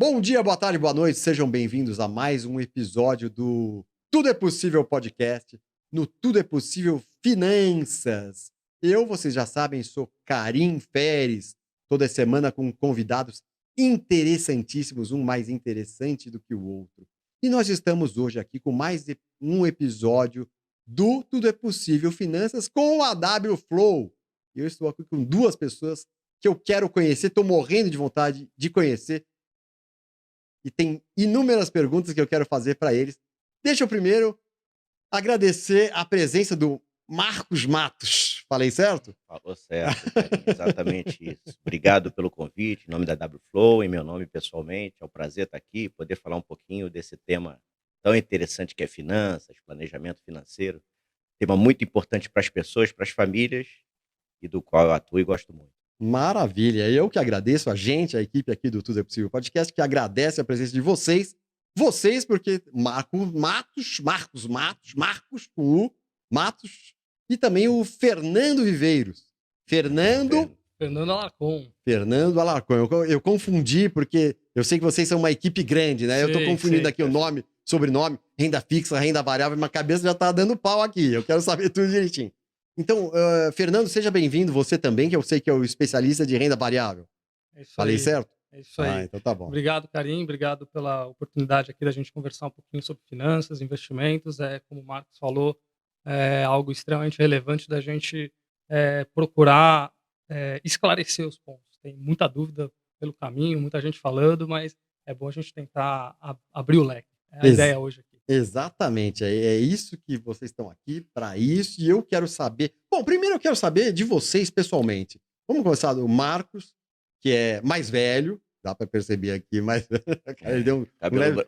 Bom dia, boa tarde, boa noite, sejam bem-vindos a mais um episódio do Tudo é Possível Podcast, no Tudo é Possível Finanças. Vocês já sabem, sou Karim Feres, toda semana com convidados interessantíssimos, um mais interessante do que o outro. E nós estamos hoje aqui com um episódio do Tudo é Possível Finanças com a W Flow. Eu estou aqui com duas pessoas que eu quero conhecer, estou morrendo de vontade de conhecer. E tem inúmeras perguntas que eu quero fazer para eles. Deixa eu primeiro agradecer a presença do Marcos Matos. Falei certo? Falou certo, Carinho, exatamente isso. Obrigado pelo convite, em nome da W Flow, em meu nome pessoalmente. É um prazer estar aqui, poder falar um pouquinho desse tema tão interessante que é finanças, planejamento financeiro. Tema muito importante para as pessoas, para as famílias e do qual eu atuo e gosto muito. Maravilha. Eu que agradeço, a equipe aqui do Tudo é Possível Podcast, que agradece a presença de vocês. Vocês, porque Marcos com U, Matos, e também o Fernando Viveiros. Fernando Alarcon. Fernando Alarcon. Eu confundi, porque eu sei que vocês são uma equipe grande, né? Eu tô confundindo aqui o nome, sobrenome, renda fixa, renda variável, minha cabeça já tá dando pau aqui. Eu quero saber tudo direitinho. Então, Fernando, seja bem-vindo, você também, que eu sei que é o especialista de renda variável. É isso Falei aí. certo? É isso aí. Então tá bom. Obrigado, Karim. Obrigado pela oportunidade aqui da gente conversar um pouquinho sobre finanças, investimentos. Como o Marcos falou, é algo extremamente relevante da gente procurar esclarecer os pontos. Tem muita dúvida pelo caminho, muita gente falando, mas é bom a gente tentar abrir o leque. É a ideia hoje aqui. Exatamente, é isso que vocês estão aqui para isso, e eu quero saber. Bom, primeiro eu quero saber de vocês pessoalmente. Vamos começar do Marcos, que é mais velho, dá para perceber aqui, mas ele deu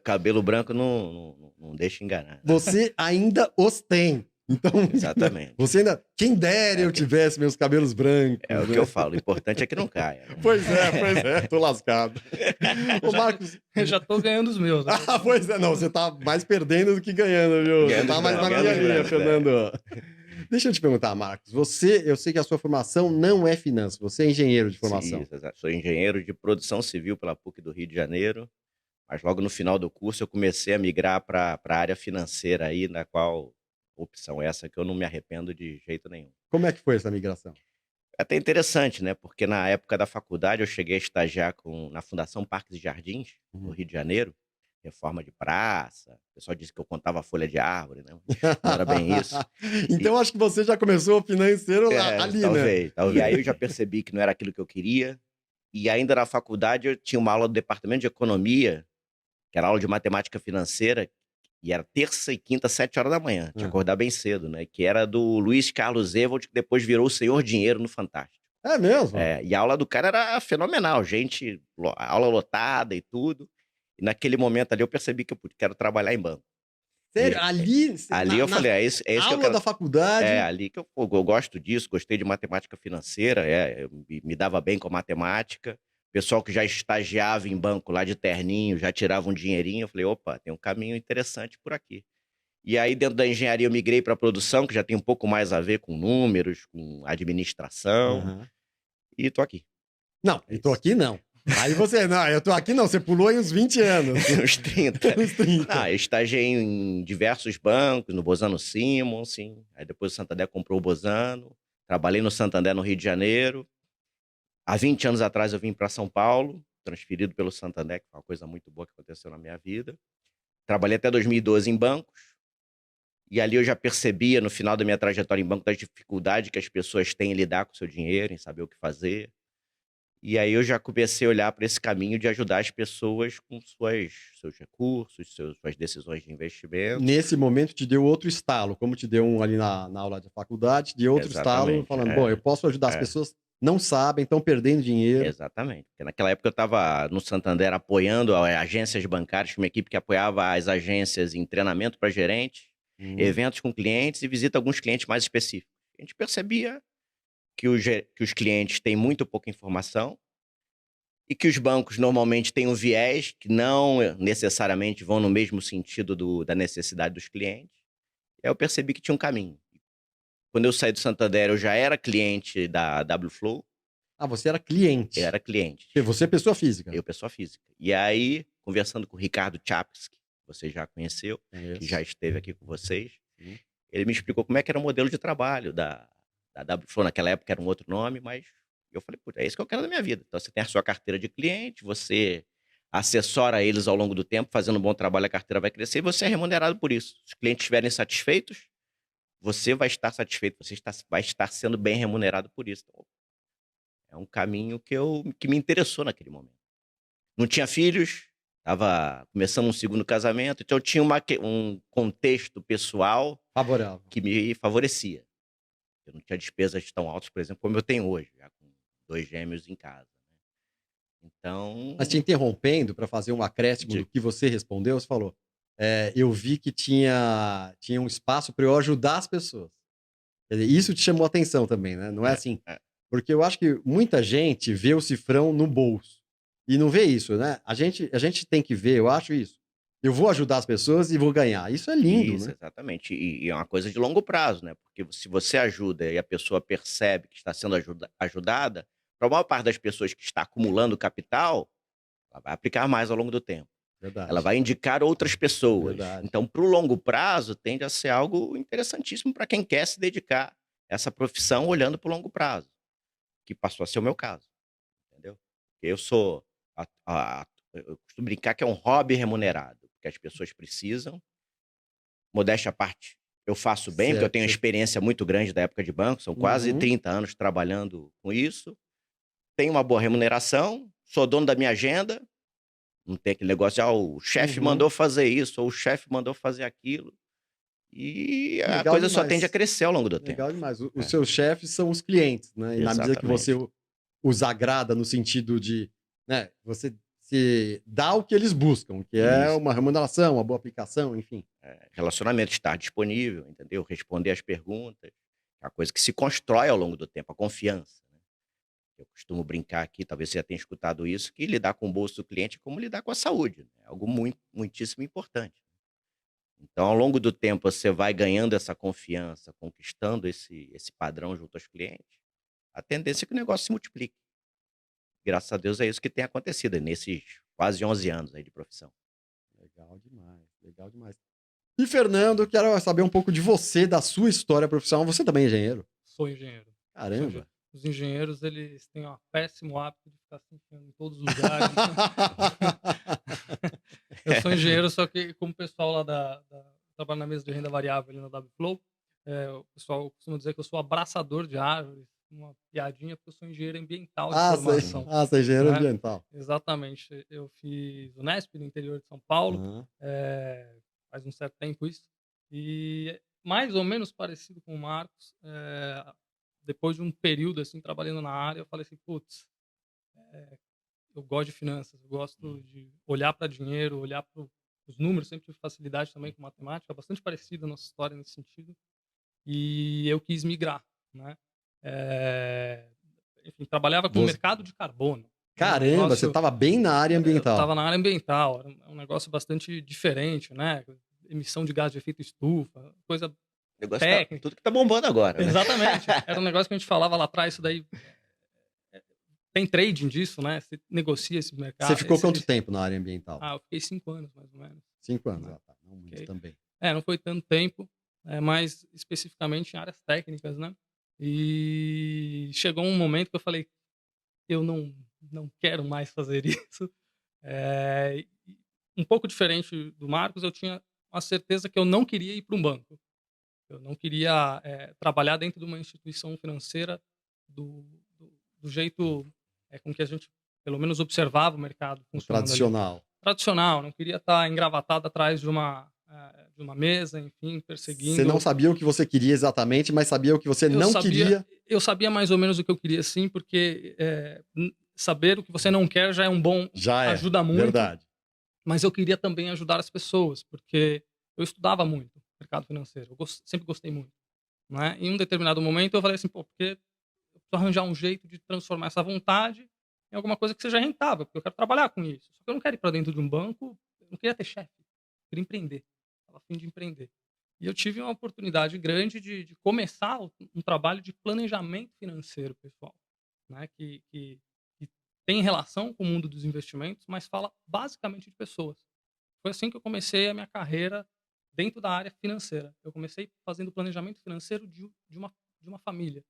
Cabelo branco não deixa enganar. Você ainda os tem. Então, exatamente. Você ainda. Quem dera eu tivesse meus cabelos brancos. É o que eu falo, o importante é que não caia. Né? Pois é, tô lascado. Ô, Marcos. Eu já tô ganhando os meus. Né? Pois é, não, você tá mais perdendo do que ganhando, viu? Você tá mais na minha linha, Fernando. Deixa eu te perguntar, Marcos. Eu sei que a sua formação não é finanças, você é engenheiro de formação. Sim, sou engenheiro de produção civil pela PUC do Rio de Janeiro, mas logo no final do curso eu comecei a migrar para a área financeira aí, na qual opção essa que eu não me arrependo de jeito nenhum. Como é que foi essa migração? É até interessante, né? Porque na época da faculdade eu cheguei a estagiar na Fundação Parques e Jardins, no Rio de Janeiro, reforma de praça. O pessoal disse que eu contava folha de árvore, né? Não era bem isso. Então acho que você já começou o financeiro ali, talvez. E aí eu já percebi que não era aquilo que eu queria. E ainda na faculdade eu tinha uma aula do departamento de economia, que era aula de matemática financeira, e era terça e quinta, 7 horas da manhã. Tinha que acordar bem cedo, né? Que era do Luiz Carlos Ewald, que depois virou o Senhor Dinheiro no Fantástico. É mesmo? E a aula do cara era fenomenal. Aula lotada e tudo. E naquele momento ali eu percebi que eu quero trabalhar em banco. Sério? Ali eu falei, é isso que eu quero. Da faculdade? Ali que eu gosto disso, gostei de matemática financeira, eu me dava bem com matemática. Pessoal que já estagiava em banco lá de terninho, já tirava um dinheirinho, eu falei, opa, tem um caminho interessante por aqui. E aí dentro da engenharia eu migrei para a produção, que já tem um pouco mais a ver com números, com administração, e tô aqui. Não, eu tô aqui não. Aí você, não, eu tô aqui não, você pulou aí uns 20 anos. Uns 30. Eu estagiei em diversos bancos, no Bozano Simon, sim. Aí depois o Santander comprou o Bozano, trabalhei no Santander no Rio de Janeiro. Há 20 anos atrás eu vim para São Paulo, transferido pelo Santander, que foi uma coisa muito boa que aconteceu na minha vida. Trabalhei até 2012 em bancos, e ali eu já percebia, no final da minha trajetória em banco, da dificuldade que as pessoas têm em lidar com o seu dinheiro, em saber o que fazer. E aí eu já comecei a olhar para esse caminho de ajudar as pessoas com seus recursos, suas decisões de investimento. Nesse momento te deu outro estalo, como te deu um ali na aula de faculdade, te deu outro estalo, falando, bom, eu posso ajudar as pessoas, não sabem, estão perdendo dinheiro. Exatamente. Porque naquela época eu estava no Santander apoiando agências bancárias, uma equipe que apoiava as agências em treinamento para gerentes, eventos com clientes e visita a alguns clientes mais específicos. A gente percebia que os clientes têm muito pouca informação e que os bancos normalmente têm um viés que não necessariamente vão no mesmo sentido da necessidade dos clientes. E aí eu percebi que tinha um caminho. Quando eu saí do Santander, eu já era cliente da W Flow, Ah, você era cliente. Eu era cliente. E você é pessoa física. Eu, pessoa física. E aí, conversando com o Ricardo Chapsky, que você já conheceu, que já esteve aqui com vocês, ele me explicou como é que era o modelo de trabalho da Wflow. Naquela época era um outro nome, mas eu falei, putz, é isso que eu quero da minha vida. Então, você tem a sua carteira de cliente, você assessora eles ao longo do tempo, fazendo um bom trabalho, a carteira vai crescer e você é remunerado por isso. Se os clientes estiverem satisfeitos, você vai estar satisfeito, vai estar sendo bem remunerado por isso. Então, é um caminho que me interessou naquele momento. Não tinha filhos, estava começando um segundo casamento, então eu tinha um contexto pessoal Favorável. que me favorecia. Eu não tinha despesas tão altas, por exemplo, como eu tenho hoje, já com 2 gêmeos em casa. Então... Mas te interrompendo para fazer um acréscimo do que você respondeu, você falou, eu vi que tinha um espaço para eu ajudar as pessoas. Quer dizer, isso te chamou a atenção também, né? Não é assim... Porque eu acho que muita gente vê o cifrão no bolso e não vê isso, né? A gente tem que ver, eu acho isso. Eu vou ajudar as pessoas e vou ganhar. Isso é lindo, Isso, né? exatamente. E é uma coisa de longo prazo, né? Porque se você ajuda e a pessoa percebe que está sendo ajudada, para a maior parte das pessoas que está acumulando capital, ela vai aplicar mais ao longo do tempo. Verdade. Ela vai indicar outras pessoas. Verdade. Então, para o longo prazo, tende a ser algo interessantíssimo para quem quer se dedicar a essa profissão olhando para o longo prazo, que passou a ser o meu caso. Entendeu? Eu sou... eu costumo brincar que é um hobby remunerado, porque as pessoas precisam. Modéstia à parte, eu faço bem, porque eu tenho uma experiência muito grande da época de banco, são quase 30 anos trabalhando com isso. Tenho uma boa remuneração, sou dono da minha agenda, não tem aquele negócio de, o chefe mandou fazer isso, ou o chefe mandou fazer aquilo. E a coisa só tende a crescer ao longo do tempo. Legal demais. Os seus chefes são os clientes, né? E na medida que você os agrada no sentido de, né, você se dá o que eles buscam, que é uma remuneração, uma boa aplicação, enfim. Relacionamento, estar disponível, entendeu? Responder as perguntas. É uma coisa que se constrói ao longo do tempo, a confiança. Né? Eu costumo brincar aqui, talvez você já tenha escutado isso, que lidar com o bolso do cliente é como lidar com a saúde. Né? É algo muitíssimo importante. Então, ao longo do tempo, você vai ganhando essa confiança, conquistando esse padrão junto aos clientes, a tendência é que o negócio se multiplique. Graças a Deus é isso que tem acontecido nesses quase 11 anos aí de profissão. Legal demais, legal demais. E, Fernando, quero saber um pouco de você, da sua história profissional. Você também é engenheiro? Sou engenheiro. Caramba! Os engenheiros, eles têm um péssimo hábito de ficar se enfiando em todos os lugares. Eu sou engenheiro, só que como o pessoal lá trabalho na mesa de renda variável ali na Wflow, o pessoal costuma dizer que eu sou abraçador de árvores, uma piadinha, porque eu sou engenheiro ambiental de formação. Você é engenheiro ambiental. Exatamente. Eu fiz o Unesp no interior de São Paulo, faz um certo tempo isso, e mais ou menos parecido com o Marcos, depois de um período assim trabalhando na área, eu falei assim, putz, eu gosto de finanças, eu gosto de olhar para dinheiro, olhar para os números, sempre tive facilidade também com matemática, bastante parecida a nossa história nesse sentido, e eu quis migrar, né? Enfim, trabalhava com o mercado de carbono. Caramba, você estava bem na área ambiental. Estava na área ambiental, era um negócio bastante diferente, né? Emissão de gás de efeito estufa, coisa técnica. Tudo que tá bombando agora, né? Exatamente. Era um negócio que a gente falava lá atrás, isso daí... Tem trading disso, né? Você negocia esse mercado. Você ficou quanto tempo na área ambiental? Eu fiquei 5 anos, mais ou menos. 5 anos, tá. Não muito também. Não foi tanto tempo, mas especificamente em áreas técnicas, né? E chegou um momento que eu falei, eu não quero mais fazer isso. Um pouco diferente do Marcos, eu tinha a certeza que eu não queria ir para um banco. Eu não queria trabalhar dentro de uma instituição financeira do jeito com que a gente, pelo menos, observava o mercado funcionando. Tradicional. Não queria estar engravatado atrás de uma mesa, enfim, perseguindo. Você não sabia o que você queria exatamente, mas sabia o que você não queria. Eu sabia mais ou menos o que eu queria, sim, porque saber o que você não quer já é um bom... ajuda muito. Verdade. Mas eu queria também ajudar as pessoas, porque eu estudava muito mercado financeiro. Eu sempre gostei muito. Né? Em um determinado momento eu falei assim, porque eu preciso arranjar um jeito de transformar essa vontade em alguma coisa que seja rentável, porque eu quero trabalhar com isso. Só que eu não quero ir para dentro de um banco, eu não queria ter chefe, eu queria empreender. Estava a fim de empreender. E eu tive uma oportunidade grande de começar um trabalho de planejamento financeiro, pessoal. né, que tem relação com o mundo dos investimentos, mas fala basicamente de pessoas. Foi assim que eu comecei a minha carreira dentro da área financeira. Eu comecei fazendo planejamento financeiro de uma família,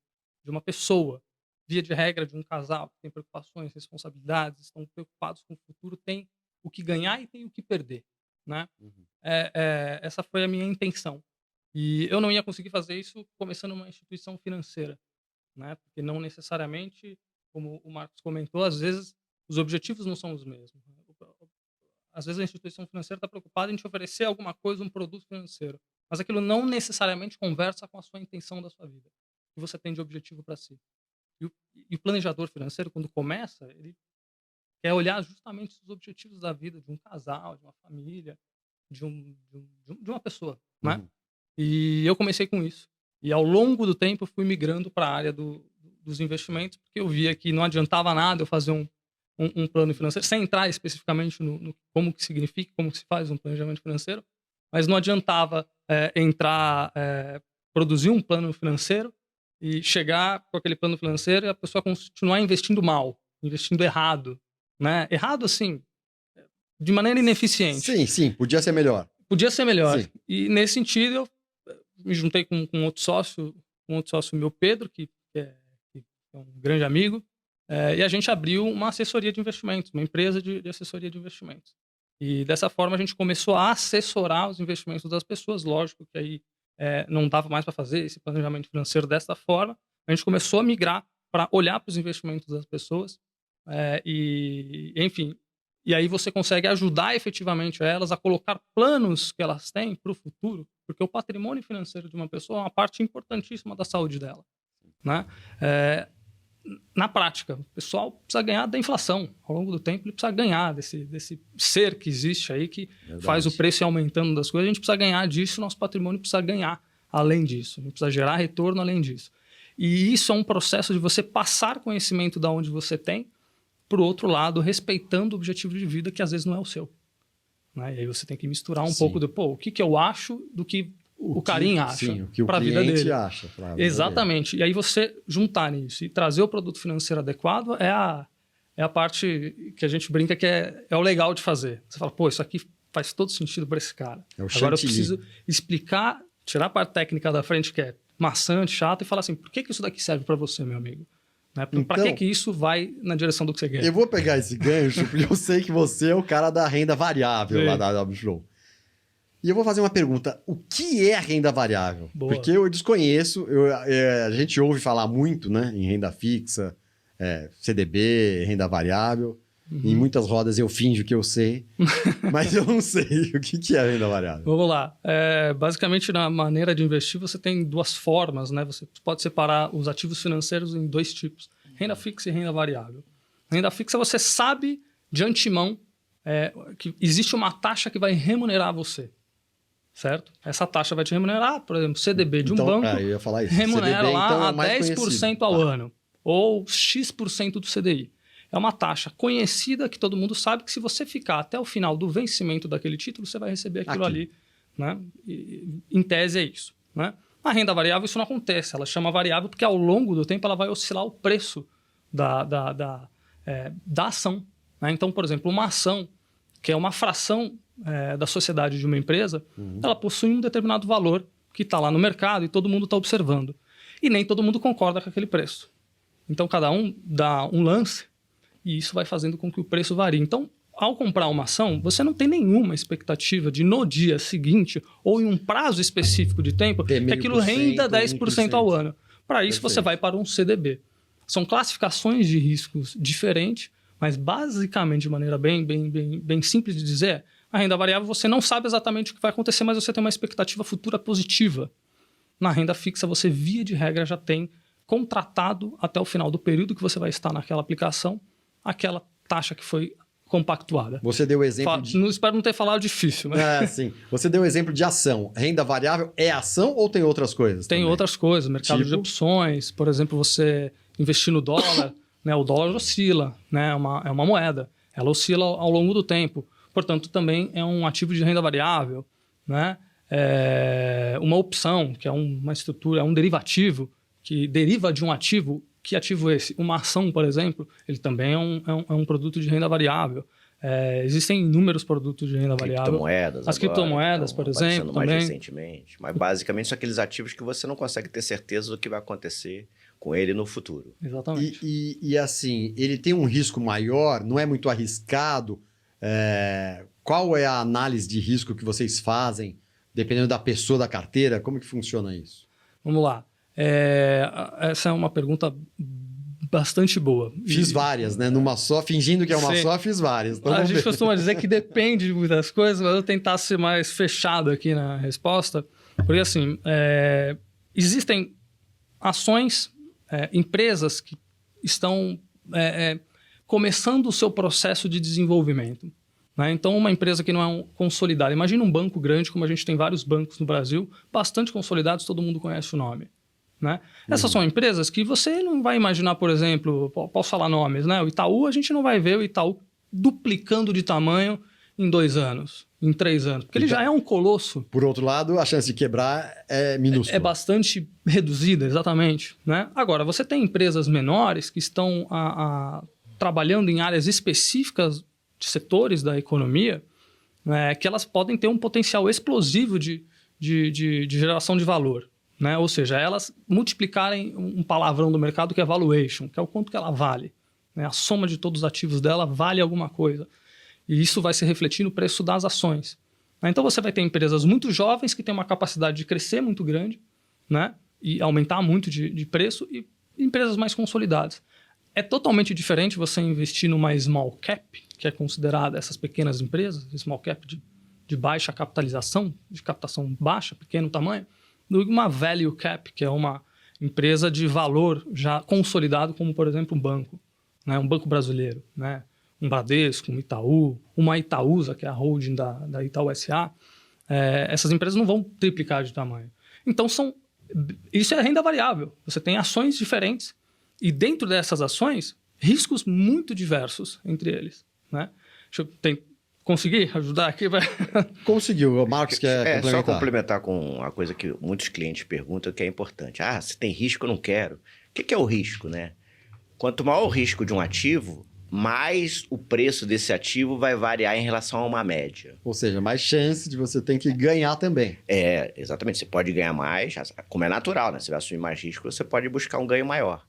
de uma pessoa, via de regra de um casal que tem preocupações, responsabilidades, estão preocupados com o futuro, tem o que ganhar e tem o que perder, né? Uhum. Essa foi a minha intenção. E eu não ia conseguir fazer isso começando uma instituição financeira, né? Porque não necessariamente, como o Marcos comentou, às vezes os objetivos não são os mesmos. Às vezes a instituição financeira está preocupada em te oferecer alguma coisa, um produto financeiro, mas aquilo não necessariamente conversa com a sua intenção da sua vida, o que você tem de objetivo para si. E o planejador financeiro, quando começa, ele quer olhar justamente os objetivos da vida de um casal, de uma família, de uma pessoa, né? Uhum. E eu comecei com isso. E ao longo do tempo eu fui migrando para a área dos investimentos, porque eu via que não adiantava nada eu fazer um plano financeiro, sem entrar especificamente no como que significa, como que se faz um planejamento financeiro, mas não adiantava produzir um plano financeiro e chegar com aquele plano financeiro e a pessoa continuar investindo mal, investindo errado, né? Errado, assim, de maneira ineficiente. Sim, podia ser melhor. Podia ser melhor. Sim. E nesse sentido, eu me juntei com outro sócio meu, Pedro, que é um grande amigo, e a gente abriu uma assessoria de investimentos, uma empresa de assessoria de investimentos. E dessa forma a gente começou a assessorar os investimentos das pessoas. Lógico que aí não dava mais para fazer esse planejamento financeiro dessa forma. A gente começou a migrar para olhar para os investimentos das pessoas enfim, e aí você consegue ajudar efetivamente elas a colocar planos que elas têm para o futuro, porque o patrimônio financeiro de uma pessoa é uma parte importantíssima da saúde dela, né? Na prática, o pessoal precisa ganhar da inflação. Ao longo do tempo, ele precisa ganhar desse ser que existe aí, que faz o preço ir aumentando das coisas. A gente precisa ganhar disso, nosso patrimônio precisa ganhar além disso. A gente precisa gerar retorno além disso. E isso é um processo de você passar conhecimento da onde você tem para o outro lado, respeitando o objetivo de vida que às vezes não é o seu, né? E aí você tem que misturar um pouco o que eu acho do que o Karim acha para a vida dele. Acha Exatamente. E aí você juntar nisso e trazer o produto financeiro adequado é a parte que a gente brinca que é o legal de fazer. Você fala, isso aqui faz todo sentido para esse cara. Agora eu preciso explicar, tirar a parte técnica da frente que é maçante, chata, e falar assim, por que isso daqui serve para você, meu amigo? Né? Para então, que isso vai na direção do que você quer? Eu vou pegar esse gancho, porque eu sei que você é o cara da renda variável lá da WShow. E eu vou fazer uma pergunta. O que é renda variável? Boa. Porque eu desconheço, a gente ouve falar muito, né, em renda fixa, CDB, renda variável. Uhum. Em muitas rodas eu finjo que eu sei, mas eu não sei o que é renda variável. Vamos lá. Basicamente, na maneira de investir, você tem duas formas, né? Você pode separar os ativos financeiros em dois tipos: renda fixa e renda variável. Renda fixa, você sabe de antemão que existe uma taxa que vai remunerar você, certo? Essa taxa vai te remunerar, por exemplo, CDB de um banco, eu ia falar isso. remunera CDB, lá então, a 10% ao ano, ou X% do CDI. É uma taxa conhecida que todo mundo sabe que se você ficar até o final do vencimento daquele título, você vai receber aquilo ali, né? Em tese é isso, né? Na renda variável isso não acontece, ela chama variável porque ao longo do tempo ela vai oscilar o preço da ação, né? Então, por exemplo, uma ação que é uma fração da sociedade de uma empresa, ela possui um determinado valor que está lá no mercado e todo mundo está observando. E nem todo mundo concorda com aquele preço. Então, cada um dá um lance e isso vai fazendo com que o preço varie. Então, ao comprar uma ação, você não tem nenhuma expectativa de, no dia seguinte, ou em um prazo específico de tempo, que aquilo renda 10% ao ano. Para isso, você vai para um CDB. São classificações de riscos diferentes, mas basicamente, de maneira bem simples de dizer, a renda variável você não sabe exatamente o que vai acontecer, mas você tem uma expectativa futura positiva. Na renda fixa, você, via de regra, já tem contratado até o final do período que você vai estar naquela aplicação, aquela taxa que foi compactuada. Você deu o exemplo Espero não ter falado difícil, né? Sim. Você deu o exemplo de ação. Renda variável é ação ou tem outras coisas? Tem também? outras coisas. Mercado de opções, por exemplo, você investir no dólar, né? O dólar oscila, né? É uma moeda. Ela oscila ao longo do tempo. Portanto, também é um ativo de renda variável, né? Uma opção, que é uma estrutura, é um derivativo, que deriva de um ativo, Que ativo é esse? Uma ação, por exemplo, ele também é um produto de renda variável. Existem inúmeros produtos de renda variável. Criptomoedas. As criptomoedas, por exemplo, mais também. recentemente. Mas basicamente são aqueles ativos que você não consegue ter certeza do que vai acontecer com ele no futuro. Exatamente. E assim, ele tem um risco maior, não é muito arriscado. Qual é a análise de risco que vocês fazem, dependendo da pessoa da carteira? Como que funciona isso? Vamos lá. Essa é uma pergunta bastante boa. Fiz várias, né? Numa só, fingindo que é uma só, fiz várias. Então a gente costuma dizer que depende de muitas coisas, mas eu vou tentar ser mais fechado aqui na resposta. Porque, assim, existem ações, empresas que estão começando o seu processo de desenvolvimento. Né? Então, uma empresa que não é consolidada. Imagina um banco grande, como a gente tem vários bancos no Brasil, bastante consolidados, todo mundo conhece o nome. Né? Essas são empresas que você não vai imaginar, por exemplo, posso falar nomes, né? O Itaú, a gente não vai ver o Itaú duplicando de tamanho em 2 anos, em 3 anos, porque ele já é um colosso. Por outro lado, a chance de quebrar é minúscula. É bastante reduzida, exatamente. Né? Agora, você tem empresas menores que estão trabalhando em áreas específicas de setores da economia, que elas podem ter um potencial explosivo de geração de valor. Né? Ou seja, elas multiplicarem um palavrão do mercado que é valuation, que é o quanto que ela vale. Né? A soma de todos os ativos dela vale alguma coisa. E isso vai se refletir no preço das ações. Então você vai ter empresas muito jovens que têm uma capacidade de crescer muito grande, né? E aumentar muito de preço, e empresas mais consolidadas. É totalmente diferente você investir numa small cap, que é considerada essas pequenas empresas, small cap de baixa capitalização, de captação baixa, pequeno tamanho, do que uma value cap, que é uma empresa de valor já consolidado, como, por exemplo, um banco, né? Um banco brasileiro, né? Um Bradesco, um Itaú, uma Itaúsa, que é a holding da Itaú S.A., essas empresas não vão triplicar de tamanho. Então, isso é renda variável. Você tem ações diferentes e, dentro dessas ações, riscos muito diversos entre eles. Né? Deixa eu conseguir ajudar aqui? Conseguiu. O Marcos quer complementar. Só complementar com uma coisa que muitos clientes perguntam que é importante. Se tem risco, eu não quero. O que é o risco, né? Quanto maior o risco de um ativo, mais o preço desse ativo vai variar em relação a uma média. Ou seja, mais chance de você ter que ganhar também. Exatamente. Você pode ganhar mais, como é natural, né? Você vai assumir mais risco, você pode buscar um ganho maior.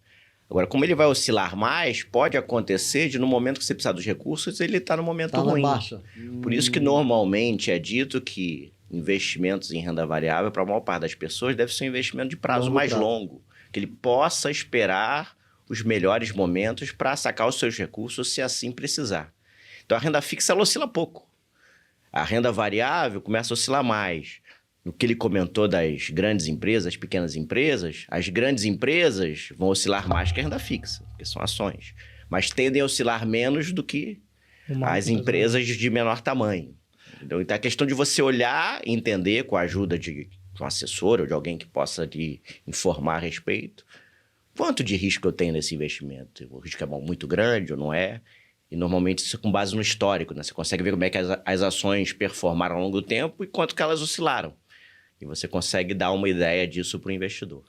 Agora, como ele vai oscilar mais, pode acontecer de no momento que você precisar dos recursos, ele está no momento ruim. Baixa. Por isso que normalmente é dito que investimentos em renda variável, para a maior parte das pessoas, deve ser um investimento de prazo mais longo. Que ele possa esperar os melhores momentos para sacar os seus recursos, se assim precisar. Então, a renda fixa, ela oscila pouco. A renda variável começa a oscilar mais. No que ele comentou das grandes empresas, pequenas empresas, as grandes empresas vão oscilar mais que a renda fixa, porque são ações. Mas tendem a oscilar menos do que as empresas de menor tamanho. Então, é a questão de você olhar e entender, com a ajuda de um assessor ou de alguém que possa te informar a respeito, quanto de risco eu tenho nesse investimento. O risco é muito grande ou não é? E normalmente isso é com base no histórico, né? Você consegue ver como é que as ações performaram ao longo do tempo e quanto que elas oscilaram. E você consegue dar uma ideia disso para o investidor.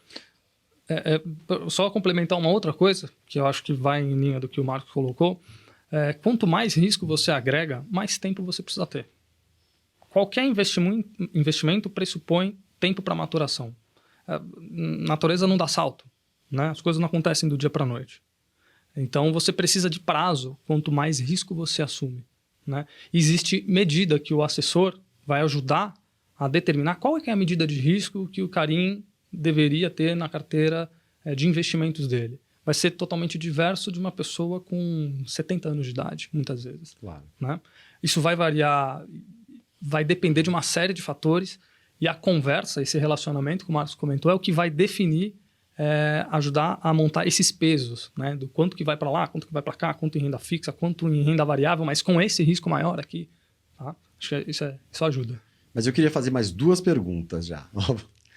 Só complementar uma outra coisa, que eu acho que vai em linha do que o Marcos colocou. Quanto mais risco você agrega, mais tempo você precisa ter. Qualquer investimento pressupõe tempo para maturação. A natureza não dá salto. Né? As coisas não acontecem do dia para a noite. Então, você precisa de prazo, quanto mais risco você assume. Né? Existe medida que o assessor vai ajudar a determinar qual é a medida de risco que o Karim deveria ter na carteira de investimentos dele. Vai ser totalmente diverso de uma pessoa com 70 anos de idade, muitas vezes. Claro. Né? Isso vai variar, vai depender de uma série de fatores, e a conversa, esse relacionamento que o Marcos comentou, é o que vai definir, ajudar a montar esses pesos, né? Do quanto que vai para lá, quanto que vai para cá, quanto em renda fixa, quanto em renda variável, mas com esse risco maior aqui. Tá? Acho que isso ajuda. Mas eu queria fazer mais 2 perguntas já.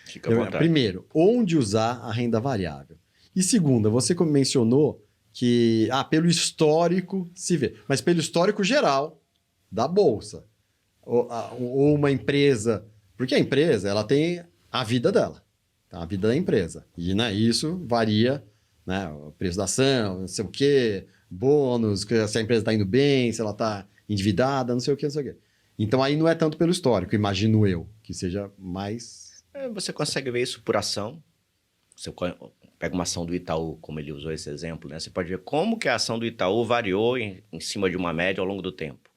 Fica à vontade. Primeiro, onde usar a renda variável? E segunda, você mencionou que pelo histórico se vê, mas pelo histórico geral da Bolsa. Ou uma empresa, porque a empresa ela tem a vida dela, tá? A vida da empresa. E isso varia né? O preço da ação, não sei o quê, bônus, se a empresa está indo bem, se ela está endividada, não sei o quê, não sei o quê. Então aí não é tanto pelo histórico, imagino eu, que seja mais... Você consegue ver isso por ação. Você pega uma ação do Itaú, como ele usou esse exemplo, né? Você pode ver como que a ação do Itaú variou em cima de uma média ao longo do tempo.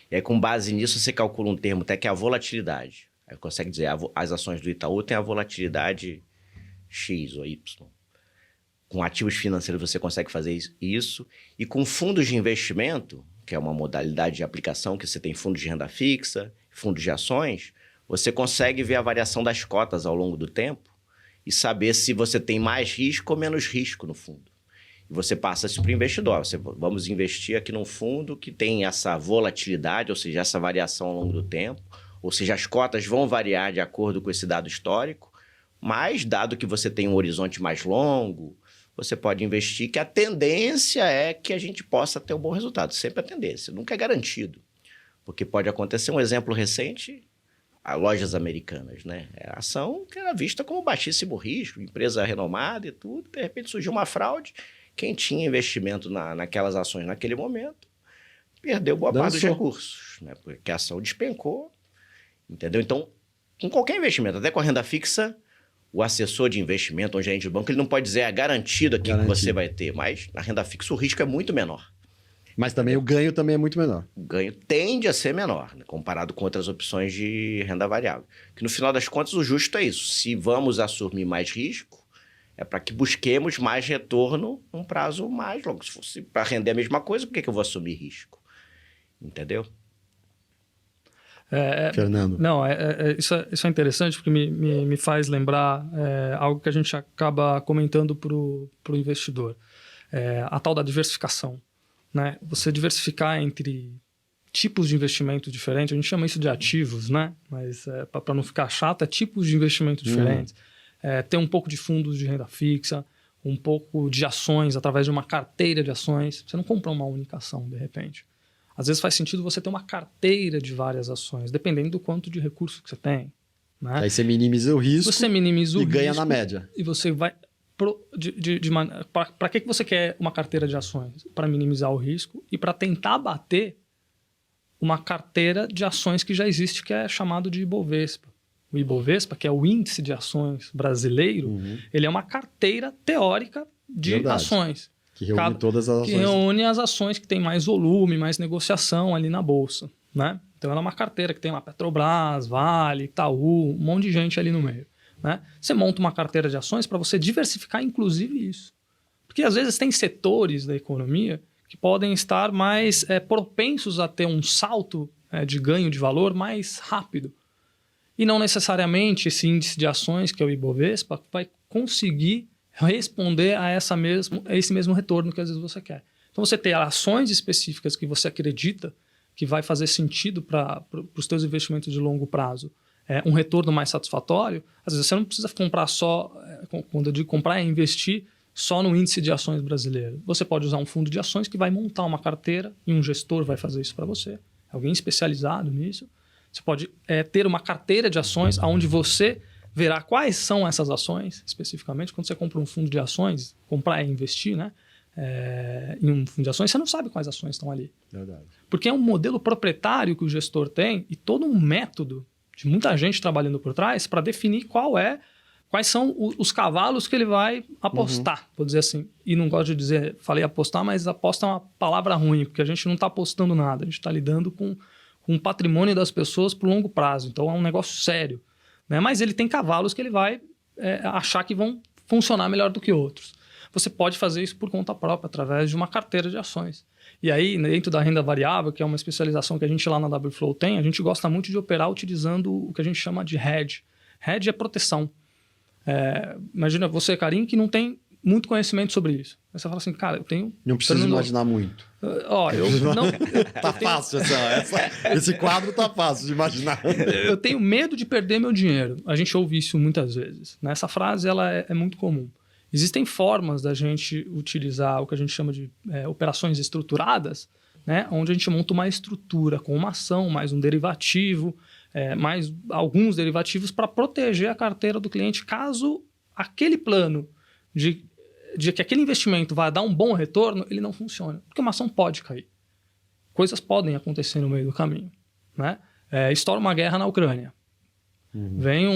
E aí, com base nisso, você calcula um termo até que é a volatilidade. Aí consegue dizer, as ações do Itaú têm a volatilidade X ou Y. Com ativos financeiros você consegue fazer isso. E com fundos de investimento, que é uma modalidade de aplicação, que você tem fundos de renda fixa, fundos de ações, você consegue ver a variação das cotas ao longo do tempo e saber se você tem mais risco ou menos risco no fundo. E você passa isso para o investidor. Vamos investir aqui num fundo que tem essa volatilidade, ou seja, essa variação ao longo do tempo, ou seja, as cotas vão variar de acordo com esse dado histórico, mas dado que você tem um horizonte mais longo, você pode investir que a tendência é que a gente possa ter um bom resultado. Sempre a tendência, nunca é garantido. Porque pode acontecer um exemplo recente, as lojas americanas, né? A ação que era vista como baixíssimo risco, empresa renomada e tudo, de repente surgiu uma fraude, quem tinha investimento naquelas ações naquele momento perdeu boa parte dos recursos, né? Porque a ação despencou, entendeu? Então, com qualquer investimento, até com a renda fixa, o assessor de investimento, o gerente do banco, ele não pode dizer garantido aqui que você vai ter, mas na renda fixa o risco é muito menor. Mas também o ganho também é muito menor. O ganho tende a ser menor, né, comparado com outras opções de renda variável. Que no final das contas o justo é isso. Se vamos assumir mais risco, é para que busquemos mais retorno num prazo mais longo. Se fosse para render a mesma coisa, por que eu vou assumir risco? Entendeu? Fernando. Não, isso é interessante porque me faz lembrar algo que a gente acaba comentando para o investidor. A tal da diversificação. Né? Você diversificar entre tipos de investimento diferentes, a gente chama isso de ativos, né? Mas para não ficar chato, é tipos de investimento diferentes. Ter um pouco de fundos de renda fixa, um pouco de ações através de uma carteira de ações. Você não compra uma única ação, de repente. Às vezes faz sentido você ter uma carteira de várias ações, dependendo do quanto de recurso que você tem. Né? Aí você minimiza o risco e ganha na média. E você vai... Para que você quer uma carteira de ações? Para minimizar o risco e para tentar bater uma carteira de ações que já existe, que é chamado de Ibovespa. O Ibovespa, que é o índice de ações brasileiro, ele é uma carteira teórica de ações. Que reúne todas as ações. Que reúne as ações que têm mais volume, mais negociação ali na bolsa. Né? Então ela é uma carteira que tem lá Petrobras, Vale, Itaú, um monte de gente ali no meio. Né? Você monta uma carteira de ações para você diversificar, inclusive, isso. Porque, às vezes, tem setores da economia que podem estar mais propensos a ter um salto de ganho de valor mais rápido. E não necessariamente esse índice de ações, que é o Ibovespa, vai conseguir responder a esse mesmo retorno que, às vezes, você quer. Então, você ter ações específicas que você acredita que vai fazer sentido para os seus investimentos de longo prazo, um retorno mais satisfatório, às vezes você não precisa comprar só, quando eu digo comprar, é investir só no índice de ações brasileiro. Você pode usar um fundo de ações que vai montar uma carteira e um gestor vai fazer isso para você, alguém especializado nisso. Você pode ter uma carteira de ações onde você verá quais são essas ações, especificamente. Quando você compra um fundo de ações, comprar é investir, né? Em um fundo de ações, você não sabe quais ações estão ali. Verdade. Porque é um modelo proprietário que o gestor tem e todo um método de muita gente trabalhando por trás para definir quais são os cavalos que ele vai apostar, vou dizer assim. E não gosto de dizer, falei apostar, mas aposta é uma palavra ruim, porque a gente não está apostando nada, a gente está lidando com o patrimônio das pessoas por longo prazo, então é um negócio sério. Né? Mas ele tem cavalos que ele vai achar que vão funcionar melhor do que outros. Você pode fazer isso por conta própria, através de uma carteira de ações. E aí, dentro da renda variável, que é uma especialização que a gente lá na Wflow tem, a gente gosta muito de operar utilizando o que a gente chama de hedge. Hedge é proteção. Imagina você, Karim, que não tem muito conhecimento sobre isso. Aí você fala assim, cara, eu tenho... Não preciso imaginar muito. Tá fácil esse quadro tá fácil de imaginar. Eu tenho medo de perder meu dinheiro. A gente ouve isso muitas vezes. Né? Essa frase ela é muito comum. Existem formas da gente utilizar o que a gente chama de operações estruturadas, né? Onde a gente monta uma estrutura com uma ação, mais um derivativo, mais alguns derivativos para proteger a carteira do cliente caso aquele plano de de que aquele investimento vai dar um bom retorno, ele não funciona. Porque uma ação pode cair. Coisas podem acontecer no meio do caminho, né? Estoura uma guerra na Ucrânia. Vem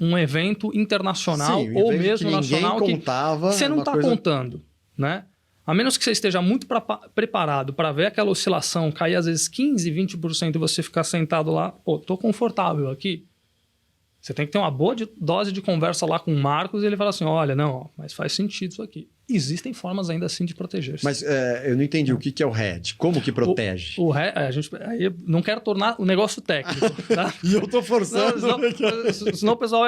um evento internacional ou mesmo nacional que você não está contando, né? A menos que você esteja muito preparado para ver aquela oscilação cair às vezes 15%, 20% e você ficar sentado lá, pô, tô confortável aqui. Você tem que ter uma boa dose de conversa lá com o Marcos e ele fala assim, olha, não, mas faz sentido isso aqui. Existem formas ainda assim de proteger-se. Mas eu não entendi o que é o hedge. Como que protege? O hedge, aí não quero tornar o negócio técnico, tá? E eu tô forçando. Senão o pessoal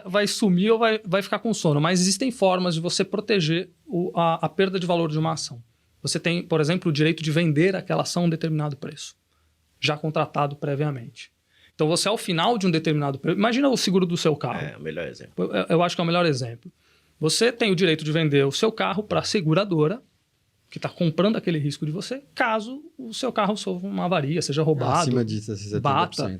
vai sumir ou vai ficar com sono. Mas existem formas de você proteger a perda de valor de uma ação. Você tem, por exemplo, o direito de vender aquela ação a um determinado preço, já contratado previamente. Então, você, ao final de um determinado período... Imagina o seguro do seu carro. É o melhor exemplo. Eu acho que é o melhor exemplo. Você tem o direito de vender o seu carro para a seguradora, que está comprando aquele risco de você, caso o seu carro sofra uma avaria, seja roubado, acima de 70%. Bata.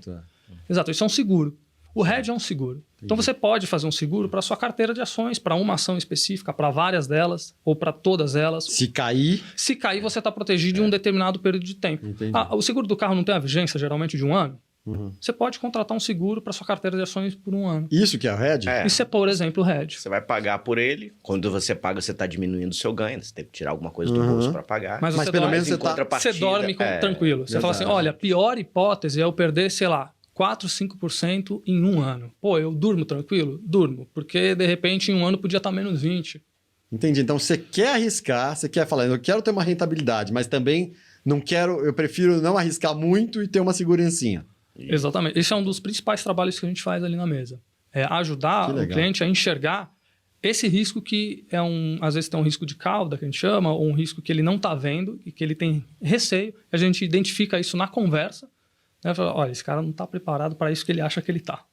Exato, isso é um seguro. O hedge é um seguro. Entendi. Então, você pode fazer um seguro para a sua carteira de ações, para uma ação específica, para várias delas, ou para todas elas. Se cair... Se cair, você está protegido de um determinado período de tempo. O seguro do carro não tem a vigência, geralmente, de 1 ano? Você pode contratar um seguro para sua carteira de ações por 1 ano. Isso que é o hedge? Isso é, por exemplo, o hedge. Você vai pagar por ele. Quando você paga, você está diminuindo o seu ganho. Você tem que tirar alguma coisa do bolso para pagar. Mas pelo menos você dorme tranquilo. Você fala assim, olha, a pior hipótese é eu perder, sei lá, 4, 5% em 1 ano. Pô, eu durmo tranquilo? Durmo. Porque, de repente, em 1 ano podia estar menos 20. Entendi. Então, você quer arriscar, você quer falar, eu quero ter uma rentabilidade, mas também não quero, eu prefiro não arriscar muito e ter uma segurancinha. Exatamente. Esse é um dos principais trabalhos que a gente faz ali na mesa. É ajudar o cliente a enxergar esse risco que às vezes tem um risco de cauda, que a gente chama, ou um risco que ele não está vendo e que ele tem receio. A gente identifica isso na conversa. Né? Fala, olha, esse cara não está preparado para isso que ele acha que ele está.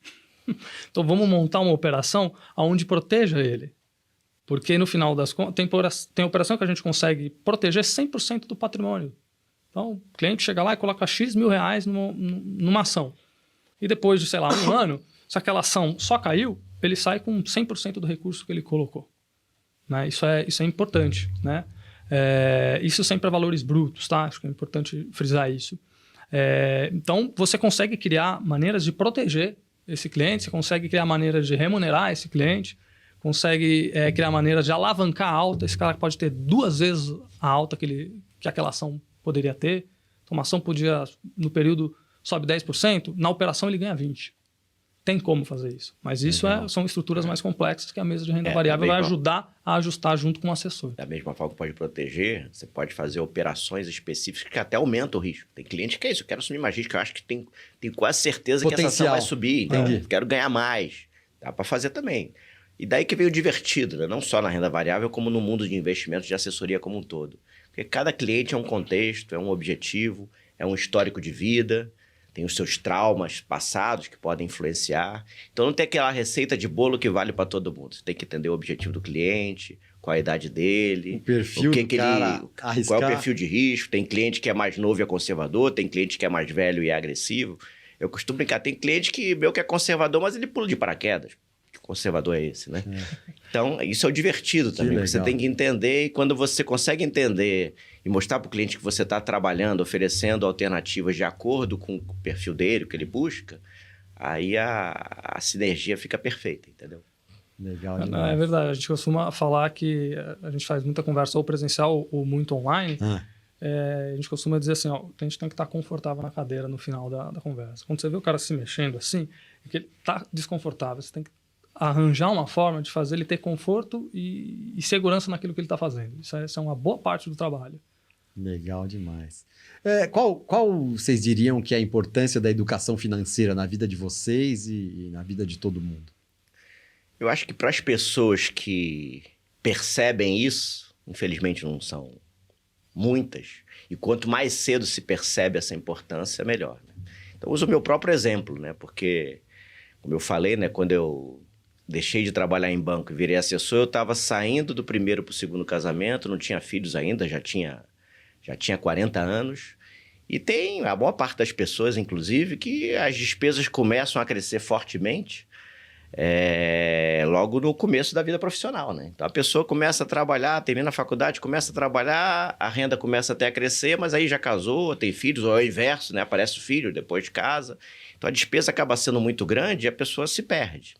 Então, vamos montar uma operação onde proteja ele. Porque, no final das contas, tem operação que a gente consegue proteger 100% do patrimônio. Então, o cliente chega lá e coloca X mil reais numa ação. E depois de, sei lá, 1 ano, se aquela ação só caiu, ele sai com 100% do recurso que ele colocou. Né? Isso é importante. Né? Isso sempre é valores brutos, tá? Acho que é importante frisar isso. Então, você consegue criar maneiras de proteger esse cliente, você consegue criar maneiras de remunerar esse cliente, consegue criar maneiras de alavancar a alta. Esse cara pode ter 2 vezes a alta que aquela ação poderia ter. Então, uma ação podia, no período, sobe 10%, na operação ele ganha 20%. Tem como fazer isso. Mas isso são estruturas mais complexas que a mesa de renda variável vai ajudar a ajustar junto com o assessor. Da mesma forma que pode proteger, você pode fazer operações específicas que até aumentam o risco. Tem cliente que é isso, eu quero assumir mais risco, eu acho que tem quase certeza que essa ação vai subir. Então, quero ganhar mais. Dá para fazer também. E daí que veio o divertido, né? Não só na renda variável, como no mundo de investimentos, de assessoria como um todo. Porque cada cliente é um contexto, é um objetivo, é um histórico de vida, tem os seus traumas passados que podem influenciar. Então, não tem aquela receita de bolo que vale para todo mundo. Você tem que entender o objetivo do cliente, qual a idade dele, o perfil do cara, qual é o perfil de risco. Tem cliente que é mais novo e é conservador, tem cliente que é mais velho e é agressivo. Eu costumo brincar, tem cliente que é conservador, mas ele pula de paraquedas. Que conservador é esse, né? Então, isso é o divertido também, porque você tem que entender, e quando você consegue entender e mostrar para o cliente que você está trabalhando, oferecendo alternativas de acordo com o perfil dele, o que ele busca, aí a sinergia fica perfeita, entendeu? Legal demais. É verdade, a gente costuma falar que a gente faz muita conversa ou presencial ou muito online. A gente costuma dizer assim, ó, a gente tem que estar confortável na cadeira no final da conversa. Quando você vê o cara se mexendo assim, é que ele está desconfortável, você tem que arranjar uma forma de fazer ele ter conforto e segurança naquilo que ele está fazendo. Isso é uma boa parte do trabalho. Legal demais. Qual vocês diriam que é a importância da educação financeira na vida de vocês e na vida de todo mundo? Eu acho que para as pessoas que percebem isso, infelizmente não são muitas, e quanto mais cedo se percebe essa importância, melhor. Né? Então, eu uso o meu próprio exemplo, né? Porque, como eu falei, né, quando eu deixei de trabalhar em banco e virei assessor, eu estava saindo do primeiro para o segundo casamento, não tinha filhos ainda, já tinha 40 anos. E tem a maior parte das pessoas, inclusive, que as despesas começam a crescer fortemente logo no começo da vida profissional, né? Então a pessoa começa a trabalhar, termina a faculdade, começa a trabalhar, a renda começa até a crescer, mas aí já casou, tem filhos, ou é o inverso, né? Aparece o filho depois de casa. Então a despesa acaba sendo muito grande e a pessoa se perde.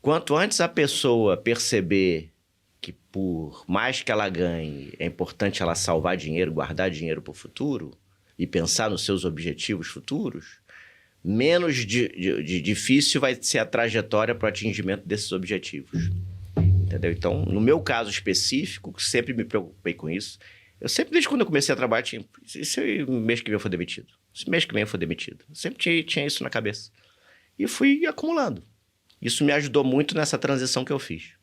Quanto antes a pessoa perceber que por mais que ela ganhe, é importante ela salvar dinheiro, guardar dinheiro para o futuro e pensar nos seus objetivos futuros, menos difícil vai ser a trajetória para o atingimento desses objetivos. Entendeu? Então, no meu caso específico, sempre me preocupei com isso. Eu sempre, desde quando eu comecei a trabalhar, tinha... Se mês que vem eu for demitido? Se mês que vem eu for demitido? Eu sempre tinha isso na cabeça. E fui acumulando. Isso me ajudou muito nessa transição que eu fiz.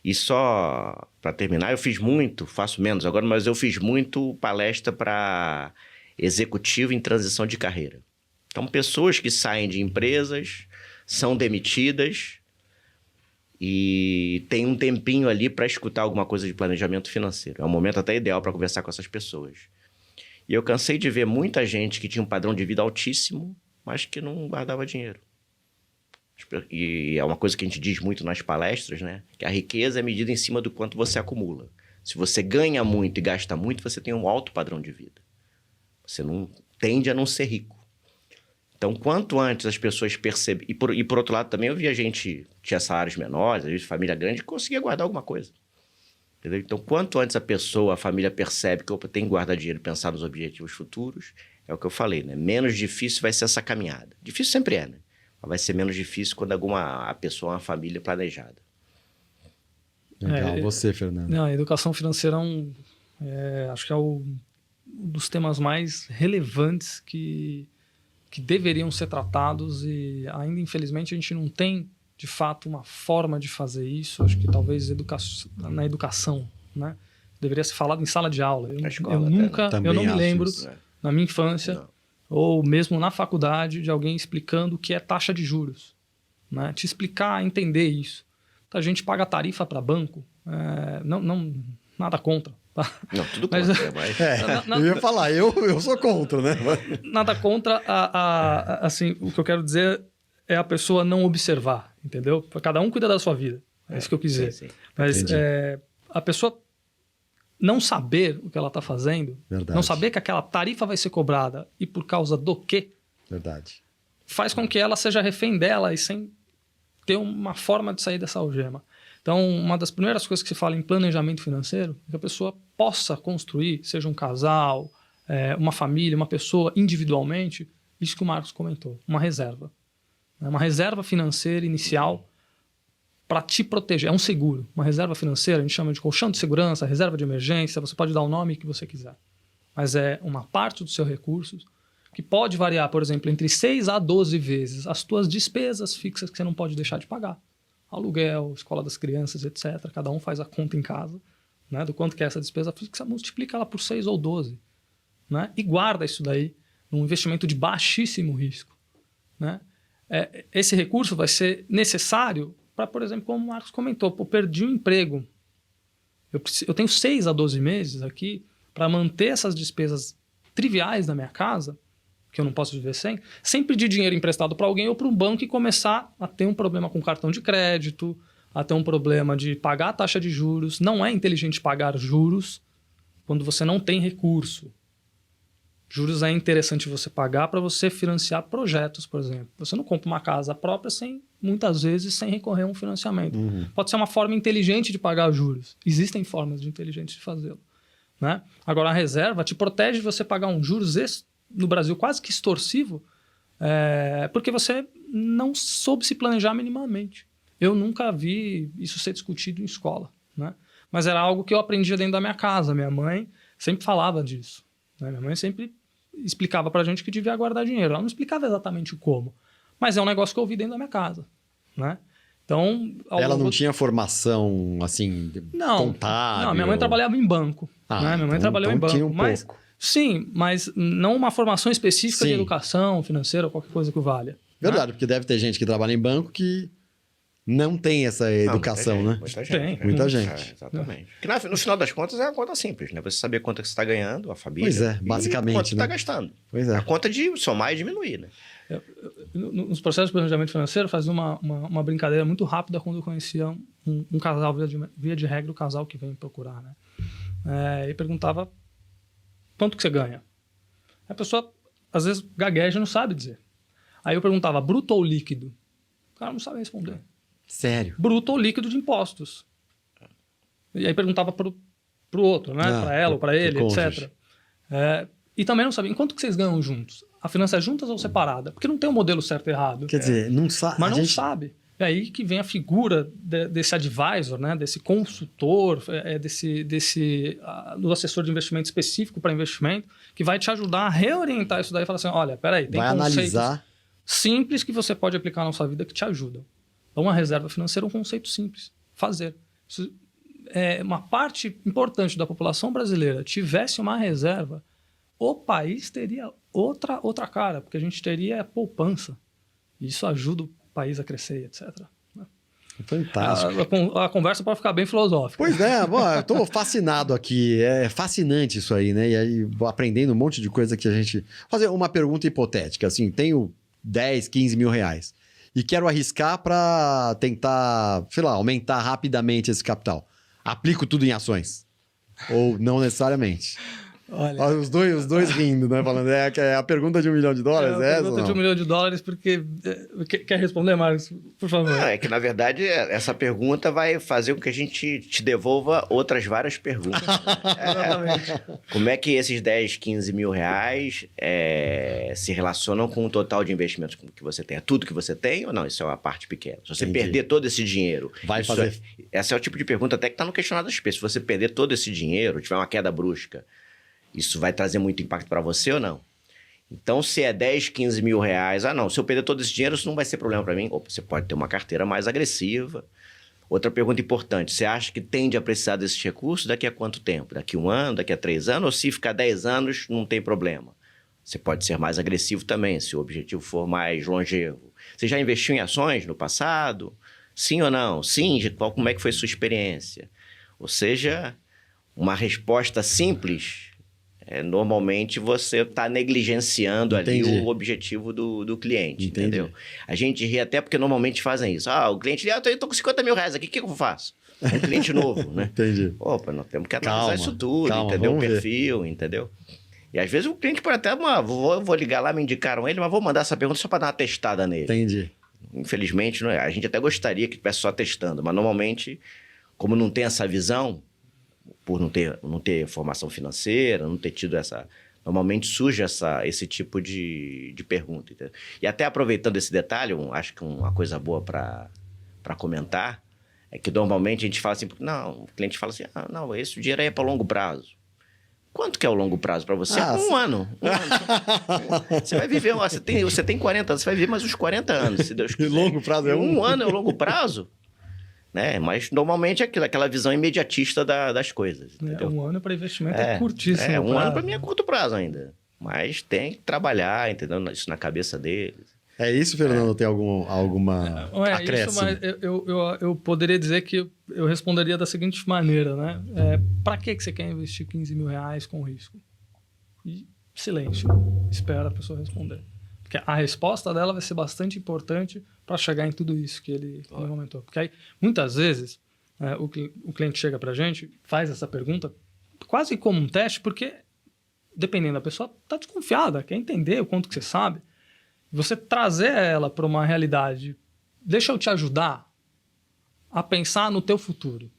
E só para terminar, eu fiz muito, faço menos agora, mas eu fiz muito palestra para executivo em transição de carreira. Então, pessoas que saem de empresas, são demitidas e tem um tempinho ali para escutar alguma coisa de planejamento financeiro. É um momento até ideal para conversar com essas pessoas. E eu cansei de ver muita gente que tinha um padrão de vida altíssimo, mas que não guardava dinheiro. E é uma coisa que a gente diz muito nas palestras, né? Que a riqueza é medida em cima do quanto você acumula. Se você ganha muito e gasta muito, você tem um alto padrão de vida. Você não tende a não ser rico. Então, quanto antes as pessoas percebem... E por outro lado, também eu via gente que tinha salários menores, às vezes família grande, que conseguia guardar alguma coisa. Entendeu? Então, quanto antes a família percebe que opa, tem que guardar dinheiro e pensar nos objetivos futuros, é o que eu falei, né? Menos difícil vai ser essa caminhada. Difícil sempre é, né? Mas vai ser menos difícil quando a pessoa é uma família planejada. Legal. Você, Fernando. Não, a educação financeira acho que é um dos temas mais relevantes que deveriam ser tratados e ainda, infelizmente, a gente não tem, de fato, uma forma de fazer isso. Acho que talvez na educação, né? Deveria ser falado em sala de aula. Eu não me lembro, na minha infância, ou mesmo na faculdade, de alguém explicando o que é taxa de juros. Né? Te explicar, entender isso. Então, a gente paga tarifa para banco, nada contra. Tá? Não, tudo contra. Eu ia falar, eu sou contra, né? Nada contra, assim, o que eu quero dizer é a pessoa não observar, entendeu? Cada um cuida da sua vida, é isso que eu quis dizer. Sim. Mas a pessoa não saber o que ela está fazendo, Verdade. Não saber que aquela tarifa vai ser cobrada e por causa do quê, Verdade. faz com que ela seja refém dela e sem ter uma forma de sair dessa algema. Então, uma das primeiras coisas que se fala em planejamento financeiro é que a pessoa possa construir, seja um casal, uma família, uma pessoa individualmente, isso que o Marcos comentou, uma reserva. Uma reserva financeira inicial para te proteger. É um seguro. Uma reserva financeira, a gente chama de colchão de segurança, reserva de emergência, você pode dar o nome que você quiser. Mas é uma parte dos seus recursos que pode variar, por exemplo, entre 6 a 12 vezes as tuas despesas fixas que você não pode deixar de pagar. Aluguel, escola das crianças, etc. Cada um faz a conta em casa, né, do quanto que é essa despesa fixa, multiplica ela por 6 ou 12. Né, e guarda isso daí num investimento de baixíssimo risco. Né. Esse recurso vai ser necessário para, por exemplo, como o Marcos comentou, perdi um emprego. Eu tenho 6 a 12 meses aqui para manter essas despesas triviais da minha casa, que eu não posso viver sem pedir dinheiro emprestado para alguém ou para um banco e começar a ter um problema com cartão de crédito, a ter um problema de pagar a taxa de juros. Não é inteligente pagar juros quando você não tem recurso. Juros é interessante você pagar para você financiar projetos, por exemplo. Você não compra uma casa própria muitas vezes sem recorrer a um financiamento. Pode ser uma forma inteligente de pagar juros. Existem formas inteligentes de fazê-lo. Né? Agora, a reserva te protege de você pagar um juros no Brasil quase que extorsivo, porque você não soube se planejar minimamente. Eu nunca vi isso ser discutido em escola. Né? Mas era algo que eu aprendia dentro da minha casa. Minha mãe sempre falava disso. Né? Minha mãe sempre explicava pra gente que devia guardar dinheiro. Ela não explicava exatamente o como, mas é um negócio que eu ouvi dentro da minha casa. Né? Então, ela não tinha formação assim, contábil? Não, minha mãe trabalhava em banco. Né? Minha mãe trabalhou em banco. Tinha pouco. Sim, mas não uma formação específica de educação financeira ou qualquer coisa que valha. Verdade, né? Porque deve ter gente que trabalha em banco que não tem essa educação, né? Muita gente. Muita gente. Exatamente. Que no final das contas é uma conta simples, né? Você saber quanto que você está ganhando, a família. Pois é, basicamente. E quanto você está né? gastando. Pois é. A conta de somar e diminuir, né? Nos processos de planejamento financeiro, fazia uma brincadeira muito rápida quando eu conhecia um casal, via de regra, o casal que vem procurar, né? E perguntava, quanto que você ganha? A pessoa, às vezes, gagueja e não sabe dizer. Aí eu perguntava, bruto ou líquido? O cara não sabe responder. Sério? Bruto ou líquido de impostos. E aí perguntava pro outro, né? Para ela ou para ele, etc. E também não sabia, quanto que vocês ganham juntos? A finança é juntas ou separada? Porque não tem um modelo certo e errado. Quer dizer, não sabe. Mas não sabe. É aí que vem a figura desse advisor, né? Desse consultor, do assessor de investimento específico para investimento, que vai te ajudar a reorientar isso daí e falar assim, olha, peraí, tem conceitos simples que você pode aplicar na sua vida que te ajudam. Então, uma reserva financeira é um conceito simples. Fazer. Se uma parte importante da população brasileira tivesse uma reserva, o país teria outra cara, porque a gente teria poupança. Isso ajuda o país a crescer, etc. Fantástico. A conversa pode ficar bem filosófica. Pois é, eu estou fascinado aqui. É fascinante isso aí, né? E aí, vou aprendendo um monte de coisa que a gente... Fazer uma pergunta hipotética, assim, tenho 10, 15 mil reais e quero arriscar para tentar, sei lá, aumentar rapidamente esse capital. Aplico tudo em ações? Ou não necessariamente? Olha, os dois rindo, né? Falando, é a pergunta de $1 milhão? A pergunta de $1 milhão, porque... Quer responder, Marcos? Por favor. Não, é que, na verdade, essa pergunta vai fazer com que a gente te devolva outras várias perguntas. Exatamente. Como é que esses 10, 15 mil reais se relacionam com o total de investimentos que você tem? É tudo que você tem ou não? Isso é uma parte pequena. Se você perder todo esse dinheiro... Esse é o tipo de pergunta até que está no questionário SP. Se você perder todo esse dinheiro, tiver uma queda brusca, isso vai trazer muito impacto para você ou não? Então, se é 10, 15 mil reais, se eu perder todo esse dinheiro, isso não vai ser problema para mim. Ou você pode ter uma carteira mais agressiva. Outra pergunta importante, você acha que tende a precisar desses recursos daqui a quanto tempo? Daqui a 1 ano, daqui a 3 anos? Ou se ficar 10 anos, não tem problema? Você pode ser mais agressivo também, se o objetivo for mais longevo. Você já investiu em ações no passado? Sim ou não? Sim, como é que foi sua experiência? Ou seja, uma resposta simples... normalmente você está negligenciando ali o objetivo do cliente, entendeu? A gente ri até porque normalmente fazem isso. O cliente, eu estou com 50 mil reais aqui, o que eu faço? Um cliente novo, né? Entendi. Opa, nós temos que analisar isso tudo, entendeu? O perfil, entendeu? E às vezes o cliente pode até, vou ligar lá, me indicaram ele, mas vou mandar essa pergunta só para dar uma testada nele. Entendi. Infelizmente, a gente até gostaria que estivesse só testando, mas normalmente, como não tem essa visão, por não ter formação financeira, não ter tido essa... Normalmente surge esse tipo de pergunta. Entendeu? E até aproveitando esse detalhe, acho que uma coisa boa para comentar é que normalmente a gente fala assim, o cliente fala assim, esse dinheiro aí é para longo prazo. Quanto que é o longo prazo para você? Um ano. Você vai viver, você tem 40 anos, você vai viver mais uns 40 anos, se Deus quiser. E longo prazo é um ano é o longo prazo? Né? Mas normalmente é aquela visão imediatista das coisas. Entendeu? 1 ano para investimento é curtíssimo. 1 ano para mim é curto prazo ainda. Mas tem que trabalhar, entendeu? Isso na cabeça deles. É isso, Fernando? Tem alguma acréscimo? Isso, mas eu poderia dizer que eu responderia da seguinte maneira, né? Para que você quer investir 15 mil reais com risco? E silêncio. Espera a pessoa responder. Porque a resposta dela vai ser bastante importante para chegar em tudo isso que ele comentou. Porque aí, muitas vezes, o cliente chega para a gente, faz essa pergunta quase como um teste, porque, dependendo da pessoa, está desconfiada, quer entender o quanto que você sabe. Você trazer ela para uma realidade, deixa eu te ajudar a pensar no teu futuro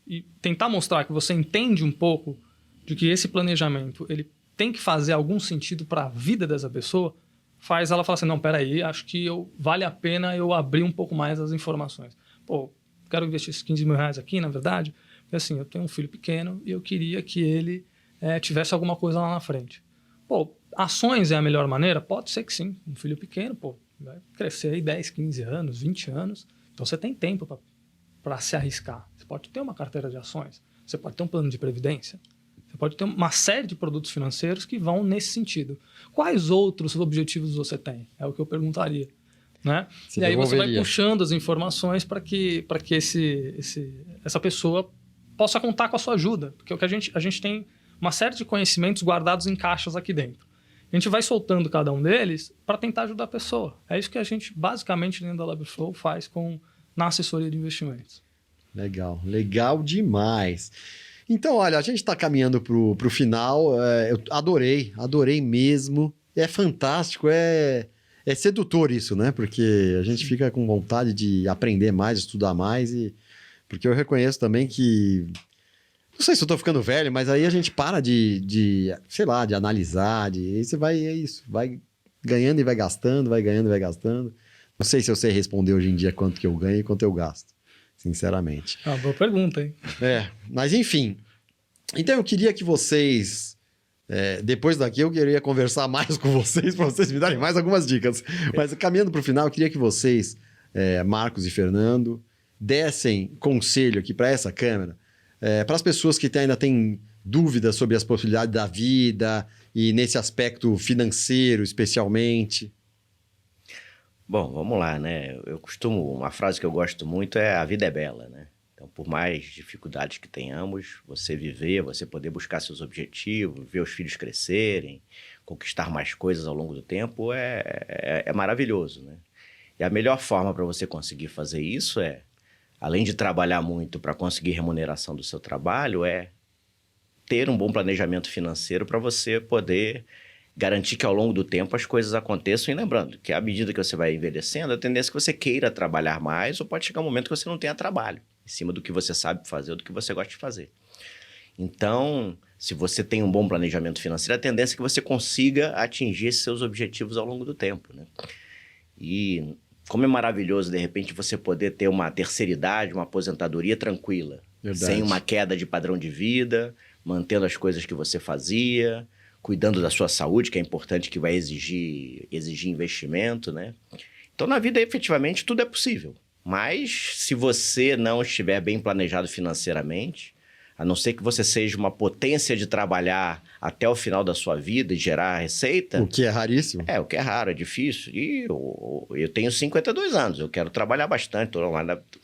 e tentar mostrar que você entende um pouco de que esse planejamento ele tem que fazer algum sentido para a vida dessa pessoa, faz ela falar assim, não, peraí, acho que vale a pena eu abrir um pouco mais as informações. Quero investir esses 15 mil reais aqui, na verdade, porque assim, eu tenho um filho pequeno e eu queria que ele tivesse alguma coisa lá na frente. Ações é a melhor maneira? Pode ser que sim. Um filho pequeno, vai crescer aí 10, 15 anos, 20 anos. Então, você tem tempo para se arriscar. Você pode ter uma carteira de ações. Você pode ter um plano de previdência. Você pode ter uma série de produtos financeiros que vão nesse sentido. Quais outros objetivos você tem? É o que eu perguntaria. Né? E aí você vai puxando as informações para que essa pessoa possa contar com a sua ajuda. Porque a gente tem uma série de conhecimentos guardados em caixas aqui dentro. A gente vai soltando cada um deles para tentar ajudar a pessoa. É isso que a gente, basicamente, dentro da LabFlow, faz na assessoria de investimentos. Legal demais. Então, olha, a gente está caminhando para o final. Eu adorei mesmo. É fantástico, é sedutor isso, né? Porque a gente fica com vontade de aprender mais, estudar mais. Porque eu reconheço também que... Não sei se eu tô ficando velho, mas aí a gente para sei lá, de analisar, aí você vai, é isso, vai ganhando e vai gastando, vai ganhando e vai gastando. Não sei se eu sei responder hoje em dia quanto que eu ganho e quanto eu gasto, sinceramente. Boa pergunta, hein? Mas enfim. Então eu queria que vocês, depois daqui eu queria conversar mais com vocês, para vocês me darem mais algumas dicas. Mas caminhando para o final, eu queria que vocês, Marcos e Fernando, dessem conselho aqui para essa câmera, para as pessoas que ainda têm dúvidas sobre as possibilidades da vida e nesse aspecto financeiro, especialmente. Bom, vamos lá, né? Uma frase que eu gosto muito é: a vida é bela, né? Então, por mais dificuldades que tenhamos, você viver, você poder buscar seus objetivos, ver os filhos crescerem, conquistar mais coisas ao longo do tempo é maravilhoso, né? E a melhor forma para você conseguir fazer isso além de trabalhar muito para conseguir remuneração do seu trabalho, ter um bom planejamento financeiro para você poder garantir que ao longo do tempo as coisas aconteçam. E lembrando que à medida que você vai envelhecendo, a tendência é que você queira trabalhar mais, ou pode chegar um momento que você não tenha trabalho em cima do que você sabe fazer ou do que você gosta de fazer. Então, se você tem um bom planejamento financeiro, a tendência é que você consiga atingir esses seus objetivos ao longo do tempo, né? E como é maravilhoso, de repente, você poder ter uma terceira idade, uma aposentadoria tranquila. Verdade. Sem uma queda de padrão de vida, mantendo as coisas que você fazia, cuidando da sua saúde, que é importante, que vai exigir investimento, né? Então, na vida, efetivamente, tudo é possível. Mas, se você não estiver bem planejado financeiramente, a não ser que você seja uma potência de trabalhar até o final da sua vida e gerar receita... O que é raríssimo. O que é raro, é difícil. E eu tenho 52 anos, eu quero trabalhar bastante.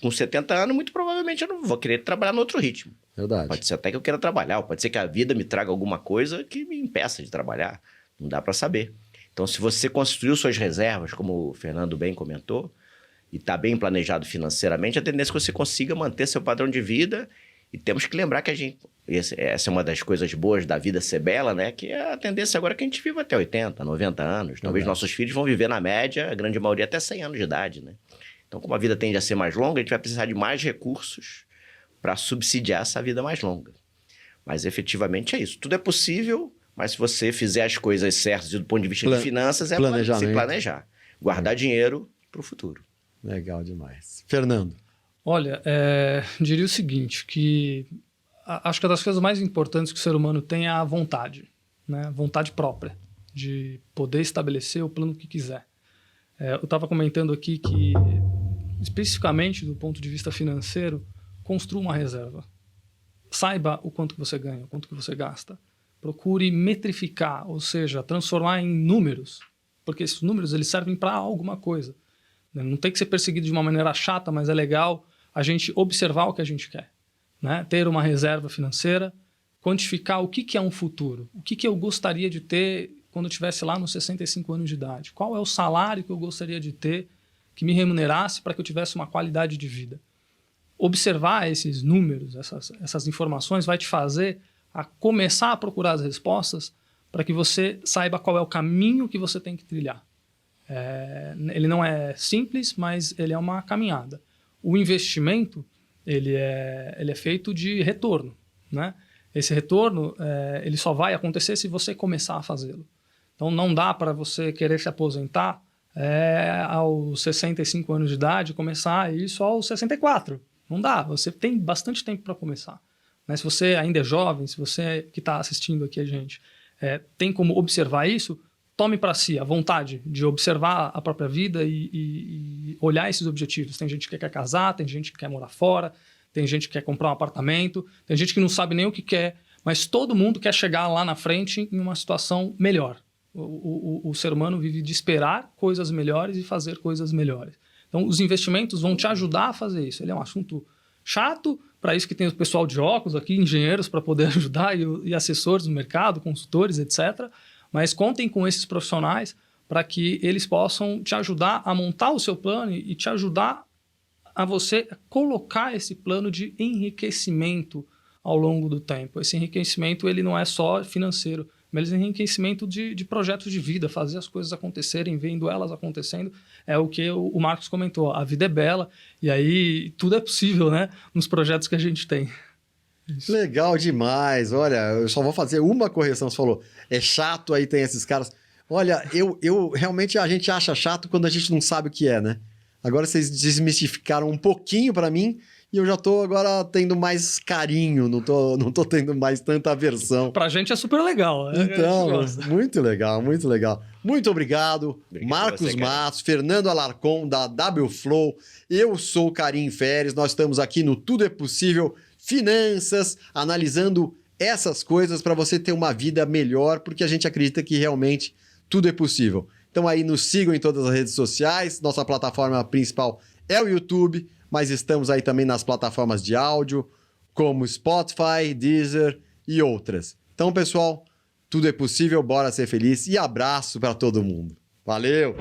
Com 70 anos, muito provavelmente eu não vou querer trabalhar no outro ritmo. Verdade. Pode ser até que eu queira trabalhar, pode ser que a vida me traga alguma coisa que me impeça de trabalhar. Não dá para saber. Então, se você construiu suas reservas, como o Fernando bem comentou, e está bem planejado financeiramente, a tendência é que você consiga manter seu padrão de vida. E temos que lembrar que essa é uma das coisas boas da vida ser bela, né? Que a tendência agora é que a gente viva até 80, 90 anos. Talvez nossos filhos vão viver, na média, a grande maioria, até 100 anos de idade, né? Então, como a vida tende a ser mais longa, a gente vai precisar de mais recursos para subsidiar essa vida mais longa. Mas, efetivamente, é isso. Tudo é possível, mas se você fizer as coisas certas do ponto de vista de finanças, se planejar. Guardar dinheiro para o futuro. Legal demais. Fernando. Olha, diria o seguinte, que acho que uma das coisas mais importantes que o ser humano tem é a vontade, né? Vontade própria, de poder estabelecer o plano que quiser. Eu estava comentando aqui que, especificamente do ponto de vista financeiro, construa uma reserva. Saiba o quanto que você ganha, o quanto que você gasta. Procure metrificar, ou seja, transformar em números, porque esses números eles servem para alguma coisa. Não tem que ser perseguido de uma maneira chata, mas é legal a gente observar o que a gente quer, né? Ter uma reserva financeira, quantificar o que é um futuro, o que eu gostaria de ter quando eu estivesse lá nos 65 anos de idade, qual é o salário que eu gostaria de ter que me remunerasse para que eu tivesse uma qualidade de vida. Observar esses números, essas informações vai te fazer a começar a procurar as respostas para que você saiba qual é o caminho que você tem que trilhar. Ele não é simples, mas ele é uma caminhada. O investimento ele é feito de retorno, né? Esse retorno ele só vai acontecer se você começar a fazê-lo. Então não dá para você querer se aposentar aos 65 anos de idade e começar isso aos 64. Não dá, você tem bastante tempo para começar. Mas se você ainda é jovem, se você que está assistindo aqui a gente tem como observar isso, tome para si a vontade de observar a própria vida e olhar esses objetivos. Tem gente que quer casar, tem gente que quer morar fora, tem gente que quer comprar um apartamento, tem gente que não sabe nem o que quer, mas todo mundo quer chegar lá na frente em uma situação melhor. O ser humano vive de esperar coisas melhores e fazer coisas melhores. Então, os investimentos vão te ajudar a fazer isso. Ele é um assunto chato, para isso que tem o pessoal de óculos aqui, engenheiros para poder ajudar e assessores do mercado, consultores, etc., Mas contem com esses profissionais para que eles possam te ajudar a montar o seu plano e te ajudar a você colocar esse plano de enriquecimento ao longo do tempo. Esse enriquecimento ele não é só financeiro, mas enriquecimento de projetos de vida, fazer as coisas acontecerem, vendo elas acontecendo. É o que o Marcos comentou, a vida é bela e aí tudo é possível, né? Nos projetos que a gente tem. Isso. Legal demais. Olha, eu só vou fazer uma correção. Você falou, é chato, aí tem esses caras. Olha, eu realmente a gente acha chato quando a gente não sabe o que é, né? Agora vocês desmistificaram um pouquinho para mim e eu já tô agora tendo mais carinho, não tô tendo mais tanta aversão. Pra gente é super legal. Então, muito legal, muito legal. Muito obrigado Marcos Matos, Fernando Alarcon, da WFlow. Eu sou o Karim Feres, nós estamos aqui no Tudo é Possível Finanças, analisando essas coisas para você ter uma vida melhor, porque a gente acredita que realmente tudo é possível. Então aí nos sigam em todas as redes sociais, nossa plataforma principal é o YouTube, mas estamos aí também nas plataformas de áudio, como Spotify, Deezer e outras. Então, pessoal, tudo é possível, bora ser feliz e abraço para todo mundo. Valeu!